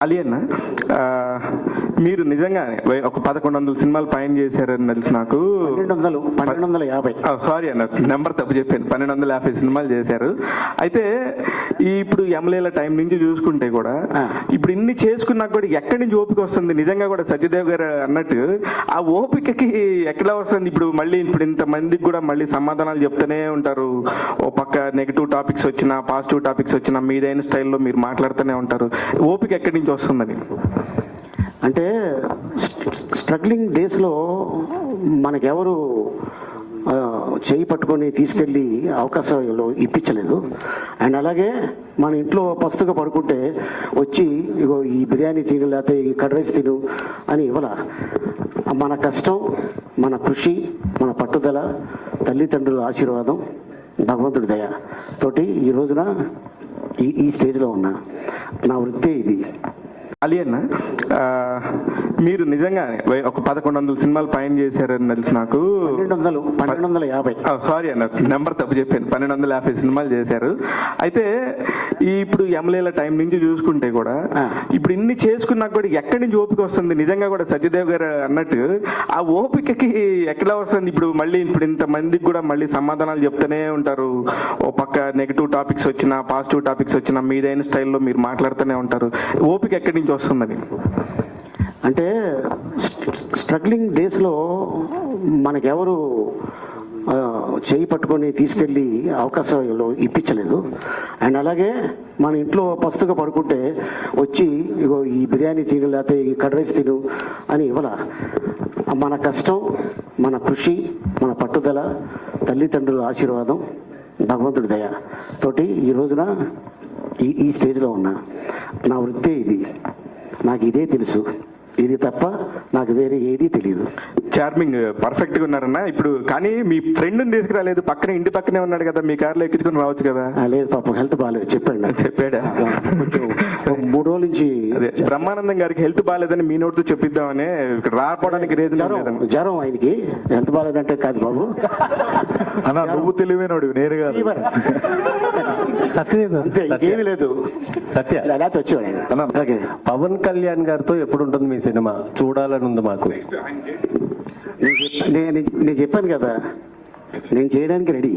అలీ అన్న, మీరు నిజంగానే ఒక 1100 సినిమాలు పైన చేశారని తెలుసు నాకు. 1250. సారీ అన్న, నెంబర్ తప్పు చెప్పాను. 1250 సినిమాలు చేశారు. అయితే ఇప్పుడు ఎమ్మెల్యేల టైం నుంచి చూసుకుంటే కూడా ఇప్పుడు ఇన్ని చేసుకున్నాక కూడా ఎక్కడి నుంచి ఓపిక వస్తుంది? నిజంగా కూడా సత్యదేవ్ గారు అన్నట్టు ఆ ఓపికకి ఎక్కడ వస్తుంది? ఇప్పుడు ఇంత మందికి కూడా మళ్ళీ సమాధానాలు చెప్తూనే ఉంటారు. ఓ పక్క నెగిటివ్ టాపిక్స్ వచ్చినా పాజిటివ్ టాపిక్స్ వచ్చినా మీదైన స్టైల్లో మీరు మాట్లాడుతూనే ఉంటారు. ఓపిక ఎక్కడి నుంచి వస్తుందని? అంటే స్ట్రగ్లింగ్ డేస్లో మనకెవరు చేయి పట్టుకొని తీసుకెళ్ళి అవకాశాలు ఇప్పించలేదు. అండ్ అలాగే మన ఇంట్లో పస్తుగా పడుకుంటే వచ్చి ఇగో ఈ బిర్యానీ తిను లేకపోతే ఈ కర్డ్ రైస్ తిను అని ఇవ్వాల. మన కష్టం, మన కృషి, మన పట్టుదల, తల్లిదండ్రుల ఆశీర్వాదం, భగవంతుడి దయ తోటి ఈ రోజున ఈ స్టేజ్లో ఉన్నా. నా వృత్తే ఇది. అలీ అన్న, మీరు నిజంగానే ఒక 1100 సినిమాలు పైన చేశారని తెలుసు నాకు. 1250. సారీ అన్న, నెంబర్ తప్పు చెప్పాను. 1250 సినిమాలు చేశారు. అయితే ఇప్పుడు ఎమ్మెల్యేల టైం నుంచి చూసుకుంటే కూడా ఇప్పుడు ఇన్ని చేసుకున్నాక కూడా ఎక్కడి నుంచి ఓపిక వస్తుంది? నిజంగా కూడా సత్యదేవ్ గారు అన్నట్టు ఆ ఓపికకి ఎక్కడ వస్తుంది? ఇప్పుడు ఇంత మందికి కూడా మళ్ళీ సమాధానాలు చెప్తూనే ఉంటారు. ఓ పక్క నెగిటివ్ టాపిక్స్ వచ్చినా పాజిటివ్ టాపిక్స్ వచ్చినా మీదైన స్టైల్లో మీరు మాట్లాడుతూనే ఉంటారు. ఓపిక ఎక్కడి నుంచి వస్తుందని? అంటే స్ట్రగ్లింగ్ డేస్లో మనకెవరు చేయి పట్టుకొని తీసుకెళ్ళి అవకాశాలు ఇప్పించలేదు. అండ్ అలాగే మన ఇంట్లో పస్తుగా పడుకుంటే వచ్చి ఇగో ఈ బిర్యానీ తిను లేకపోతే ఈ కర్డ్ రైస్ తిను అని ఇవ్వాల. మన కష్టం, మన కృషి, మన పట్టుదల, తల్లిదండ్రుల ఆశీర్వాదం, భగవంతుడి దయ తోటి ఈ రోజున ఈ స్టేజ్లో ఉన్నా. నా వృత్తే ఇది. నాకు ఇదే తెలుసు. ఇది తప్ప నాకు వేరే ఏదీ తెలియదు. చార్మింగ్, పర్ఫెక్ట్ గా ఉన్నారన్న. ఇప్పుడు కానీ మీ ఫ్రెండ్ తీసుకురాలేదు, ఇంటి పక్కనే ఉన్నాడు కదా, మీ కార్లో ఎక్కించుకుని రావచ్చు కదా. లేదు పాపం, హెల్త్ బాగాలేదు చెప్పాడా? కొంచెం 3 రోజుల నుంచి బ్రహ్మానందం గారికి హెల్త్ బాగాలేదని మీ నోటితో చెప్పిద్దామని ఇక్కడ రాకపోవడానికి జ్వరం ఆయనకి. హెల్త్ బాగాలేదంటే కాదు బాబు, అన్న నువ్వు తెలివైనడు, నేను కాదు. ఇంకేమీ లేదు. సత్య, వచ్చేవాడు. పవన్ కళ్యాణ్ గారితో ఎప్పుడు ఉంటుంది మీ సినిమా? చూడాలని ఉంది మాకు. నేను చెప్పాను కదా, నేను చేయడానికి రెడీ.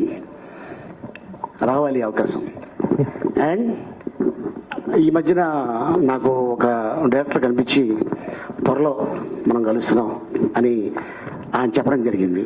రావాలి అవకాశం. అండ్ ఈ మధ్యన నాకు ఒక డైరెక్టర్ కనిపించి త్వరలో మనం కలుస్తున్నాం అని ఆయన చెప్పడం జరిగింది.